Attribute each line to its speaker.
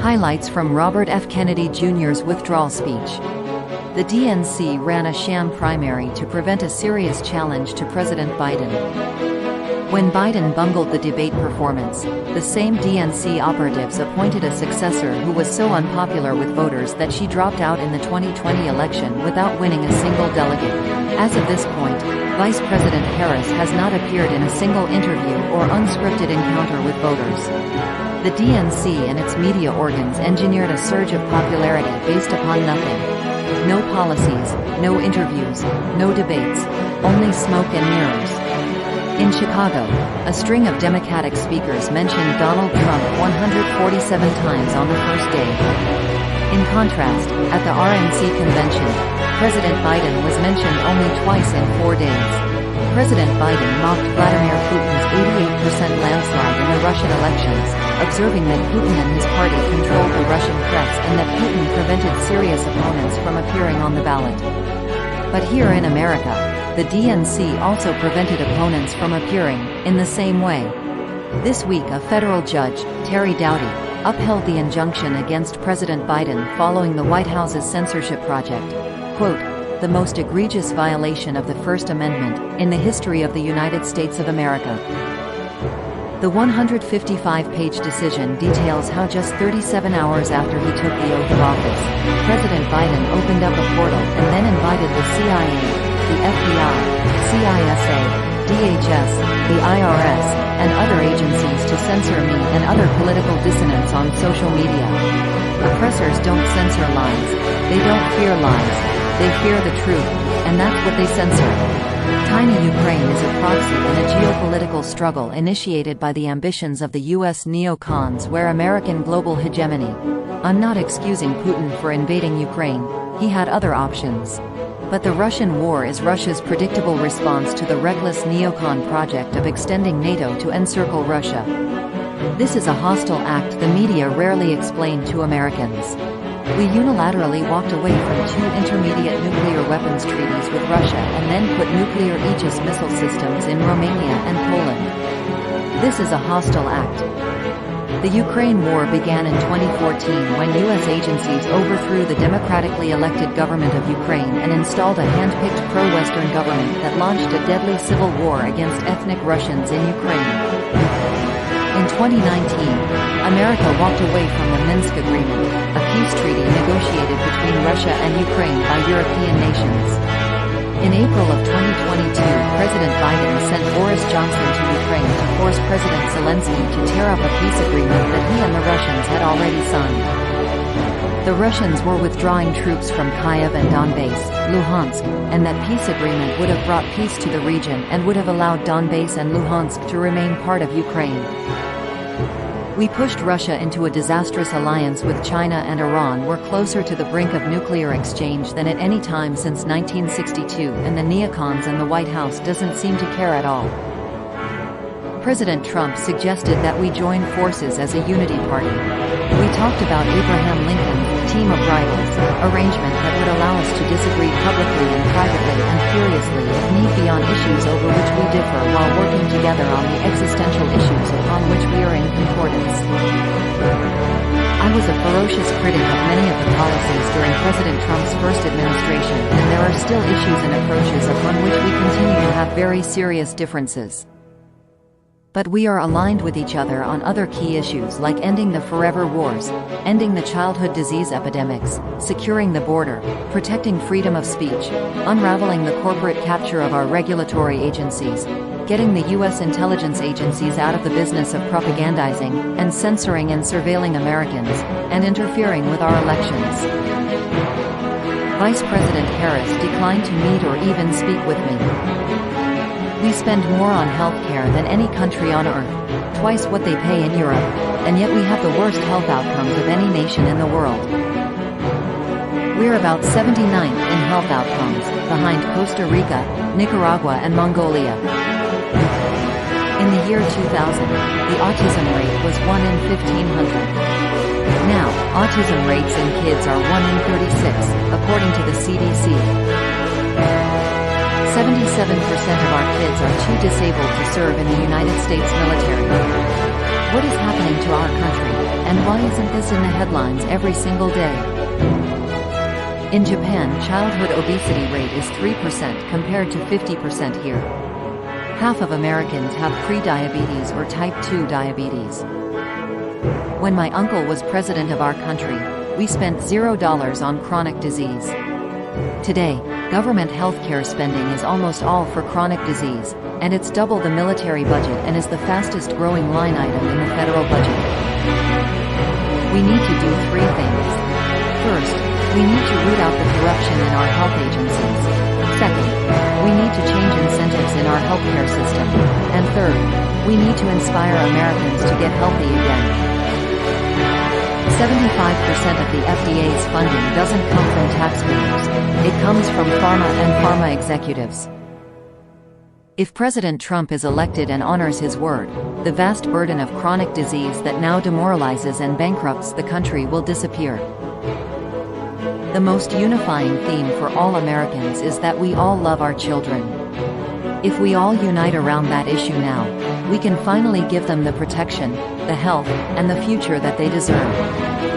Speaker 1: Highlights from Robert F. Kennedy Jr.'s withdrawal speech. The DNC ran a sham primary to prevent a serious challenge to President Biden. When Biden bungled the debate performance, the same DNC operatives appointed a successor who was so unpopular with voters that she dropped out in the 2020 election without winning a single delegate. As of this point, Vice President Harris has not appeared in a single interview or unscripted encounter with voters. The DNC and its media organs engineered a surge of popularity based upon nothing. No policies, no interviews, no debates, only smoke and mirrors. In Chicago, a string of Democratic speakers mentioned Donald Trump 147 times on the first day. In contrast, at the RNC convention, President Biden was mentioned only twice in 4 days. President Biden mocked Vladimir Putin's 88% landslide in the Russian elections, observing that Putin and his party controlled the Russian press and that Putin prevented serious opponents from appearing on the ballot. But here in America, the DNC also prevented opponents from appearing, in the same way. This week a federal judge, Terry Doughty, upheld the injunction against President Biden following the White House's censorship project. Quote, "The most egregious violation of the First Amendment in the history of the United States of America." The 155-page decision details how just 37 hours after he took the oath of office, President Biden opened up a portal and then invited the CIA, the FBI, CISA, DHS, the IRS, and other agencies to censor me and other political dissidents on social media. Oppressors don't censor lies. They don't fear lies. They fear the truth, and that's what they censor. Tiny Ukraine is a proxy in a geopolitical struggle initiated by the ambitions of the U.S. neocons where American global hegemony. I'm not excusing Putin for invading Ukraine. He had other options. But the Russian war is Russia's predictable response to the reckless neocon project of extending NATO to encircle Russia. This is a hostile act the media rarely explain to Americans. We unilaterally walked away from 2 intermediate nuclear weapons treaties with Russia and then put nuclear Aegis missile systems in Romania and Poland. This is a hostile act. The Ukraine war began in 2014 when U.S. agencies overthrew the democratically elected government of Ukraine and installed a hand-picked pro-Western government that launched a deadly civil war against ethnic Russians in Ukraine. In 2019, America walked away from the Minsk Agreement, a peace treaty negotiated between Russia and Ukraine by European nations. In April of 2022, President Biden sent Boris Johnson to Ukraine to force President Zelensky to tear up a peace agreement that he and the Russians had already signed. The Russians were withdrawing troops from Kyiv and Donbass, Luhansk, and that peace agreement would have brought peace to the region and would have allowed Donbass and Luhansk to remain part of Ukraine. We pushed Russia into a disastrous alliance with China and Iran. We're closer to the brink of nuclear exchange than at any time since 1962, and the neocons and the White House doesn't seem to care at all. President Trump suggested that we join forces as a unity party. We talked about Abraham Lincoln's team of rivals, arrangement that would allow us to disagree publicly and privately and furiously if need be on issues over which we differ while working together on the existential issues upon which we are in concordance. I was a ferocious critic of many of the policies during President Trump's first administration, and there are still issues and approaches upon which we continue to have very serious differences. But we are aligned with each other on other key issues like ending the forever wars, ending the childhood disease epidemics, securing the border, protecting freedom of speech, unraveling the corporate capture of our regulatory agencies, getting the U.S. intelligence agencies out of the business of propagandizing and censoring and surveilling Americans, and interfering with our elections. Vice President Harris declined to meet or even speak with me. We spend more on healthcare than any country on earth, twice what they pay in Europe, and yet we have the worst health outcomes of any nation in the world. We're about 79th in health outcomes, behind Costa Rica, Nicaragua and Mongolia. In the year 2000, the autism rate was 1 in 1,500. Now, autism rates in kids are 1 in 36, according to the CDC. 77% of our kids are too disabled to serve in the United States military. What is happening to our country, and why isn't this in the headlines every single day? In Japan, childhood obesity rate is 3% compared to 50% here. Half of Americans have pre-diabetes or type 2 diabetes. When my uncle was president of our country, we spent $0 on chronic disease. Today, government healthcare spending is almost all for chronic disease, and it's double the military budget and is the fastest growing line item in the federal budget. We need to do three things. First, we need to root out the corruption in our health agencies. Second, we need to change incentives in our healthcare system. And third, we need to inspire Americans to get healthy again. 75% of the FDA's funding doesn't come from taxpayers. It comes from pharma and pharma executives. If President Trump is elected and honors his word, the vast burden of chronic disease that now demoralizes and bankrupts the country will disappear. The most unifying theme for all Americans is that we all love our children. If we all unite around that issue now, we can finally give them the protection, the health, and the future that they deserve.